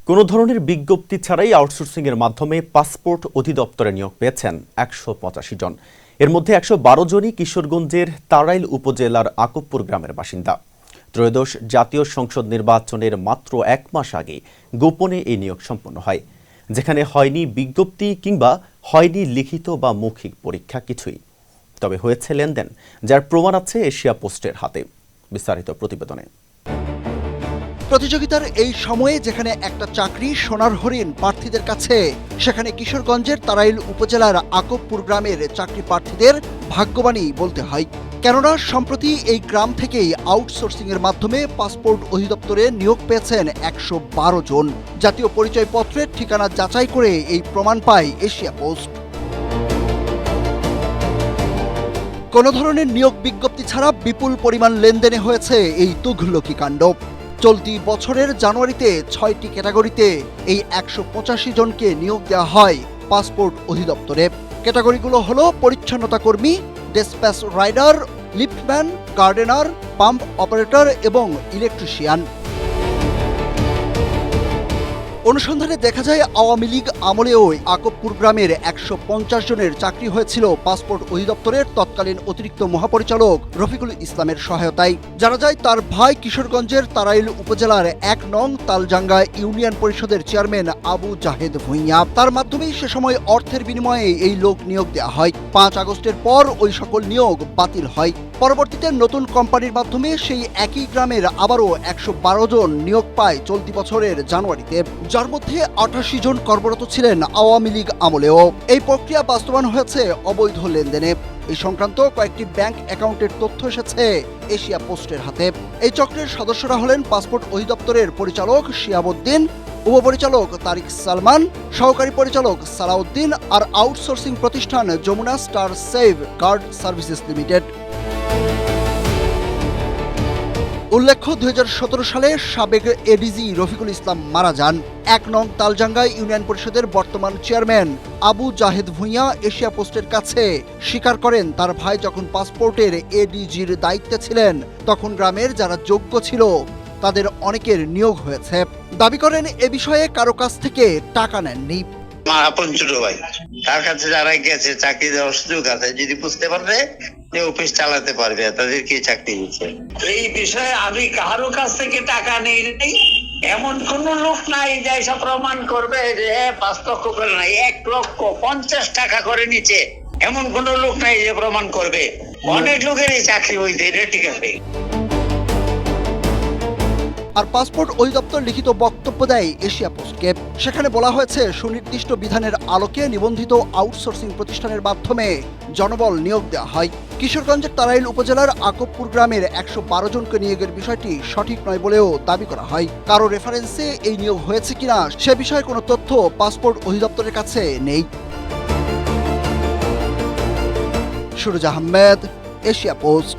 কোনো ধরনের বিজ্ঞপ্তি ছাড়াই আউটসোর্সিংয়ের মাধ্যমে পাসপোর্ট অধিদপ্তরে নিয়োগ পেয়েছেন ১৮৫ জন। এর মধ্যে ১১২ জনই কিশোরগঞ্জের তাড়াইল উপজেলার আকবপুর গ্রামের বাসিন্দা। ত্রয়োদশ জাতীয় সংসদ নির্বাচনের মাত্র ১ মাস আগে গোপনে এই নিয়োগ সম্পন্ন হয়, যেখানে হয়নি বিজ্ঞপ্তি কিংবা হয়নি লিখিত বা মৌখিক পরীক্ষা কিছুই। তবে হয়েছে লেনদেন, যার প্রমাণ আছে এশিয়া পোস্টের হাতে। বিস্তারিত প্রতিবেদনে। প্রতিযোগিতার এই সময়ে যেখানে একটা চাকরি সোনার হরিণ প্রার্থীদের কাছে, সেখানে কিশোরগঞ্জের তাড়াইল উপজেলার আকবপুর গ্রামের চাকরি প্রার্থীদের ভাগ্যবানই বলতে হয়। কেননা সম্প্রতি এই গ্রাম থেকেই আউটসোর্সিংয়ের মাধ্যমে পাসপোর্ট অধিদপ্তরে নিয়োগ পেয়েছেন ১১২ জন। জাতীয় পরিচয়পত্রের ঠিকানা যাচাই করে এই প্রমাণ পায় এশিয়া পোস্ট। কোনো ধরনের নিয়োগ বিজ্ঞপ্তি ছাড়া বিপুল পরিমাণ লেনদেনে হয়েছে এই তুঘলকি কাণ্ড। চলতি বছরের জানুয়ারিতে ৬টি ক্যাটাগরিতে এই ১৮৫ জনকে নিয়োগ দেওয়া হয় পাসপোর্ট অধিদপ্তরে। ক্যাটাগরিগুলো হলো পরিচ্ছন্নতা কর্মী, dispatch rider, liftman, gardener, pump operator এবং ইলেকট্রিশিয়ান। অনুসন্ধানে দেখা যায় আওয়ামী লীগ আমলেও আকবপুর গ্রামের ১৫০ জনের চাকরি হয়েছিল পাসপোর্ট অধিদপ্তরের তৎকালীন অতিরিক্ত মহাপরিচালক রফিকুল ইসলামের সহায়তায়। জানা যায় তার ভাই কিশোরগঞ্জের তাড়াইল উপজেলার ১ নং তালজাঙ্গা ইউনিয়ন পরিষদের চেয়ারম্যান আবু জাহেদ ভুঁইয়া। তার মাধ্যমেই সে সময় অর্থের বিনিময়ে এই লোক নিয়োগ দেওয়া হয়। ৫ আগস্টের পর ওই সকল নিয়োগ বাতিল হয়। পরবর্তীতে নতুন কোম্পানির মাধ্যমে সেই একই গ্রামের আবারও ১১২ জন নিয়োগ পায় চলতি বছরের জানুয়ারিতে, যার মধ্যে ৮৮ জন কর্মরত ছিলেন আওয়ামী লীগ আমলেও। এই প্রক্রিয়া বাস্তবায়ন হয়েছে অবৈধ লেনদেনে। এই সংক্রান্ত কয়েকটি ব্যাংক অ্যাকাউন্টের তথ্য এসেছে এশিয়া পোস্টের হাতে। এই চক্রের সদস্যরা হলেন পাসপোর্ট অধিদপ্তরের পরিচালক শিয়াবউদ্দিন, উপপরিচালক তারিক সালমান, সহকারী পরিচালক সালাউদ্দিন আর আউটসোর্সিং প্রতিষ্ঠান Jamuna star save guard services limited. উল্লেখ্য, ২০১৭ সালে সাবেক এডিজি রফিকুল ইসলাম মারা যান। ১ নং তালজাঙ্গা ইউনিয়ন পরিষদের বর্তমান চেয়ারম্যান আবু জাহেদ ভুঁইয়া এশিয়া পোস্টের কাছে স্বীকার করেন, তার ভাই যখন পাসপোর্টের এডিজির দায়িত্বে ছিলেন তখন গ্রামের যারা যোগ্য ছিল তাদের অনেকের নিয়োগ হয়েছে। দাবি করেন এ বিষয়ে কারো কাছ থেকে টাকা নেননি। আপন ছোট ভাই, তার কাছে যারা গেছে চাকরি দেওয়ার সুযোগ আছে, যদি বুঝতে পারবে যে অফিস চালাতে পারবে তাদেরকে চাকরি দিচ্ছে। এই বিষয়ে আমি কারো কাছ থেকে টাকা নেই, এমন কোন লোক নাই যে সব প্রমাণ করবে যে ৫ লক্ষ করে নাই, ১,৫০,০০০ টাকা করে নিচে এমন কোন লোক নাই যে প্রমাণ করবে। অনেক লোকেরই চাকরি হইতে, এটা ঠিক আছে। আর পাসপোর্ট অধিদপ্তর লিখিত বক্তব্য দেয় এশিয়া পোস্টকে। সেখানে বলা হয়েছে, সুনির্দিষ্ট বিধানের আলোকে নিবন্ধিত আউটসোর্সিং প্রতিষ্ঠানের মাধ্যমে জনবল নিয়োগ দেওয়া হয়। কিশোরগঞ্জের তাড়াইল উপজেলার আকবপুর গ্রামের ১১২ জনকে নিয়োগের বিষয়টি সঠিক নয় বলেও দাবি করা হয়। কারো রেফারেন্সে এই নিয়োগ হয়েছে কিনা সে বিষয়ে কোনো তথ্য পাসপোর্ট অধিদপ্তরের কাছে নেই। Suraj Ahmed, Asia post.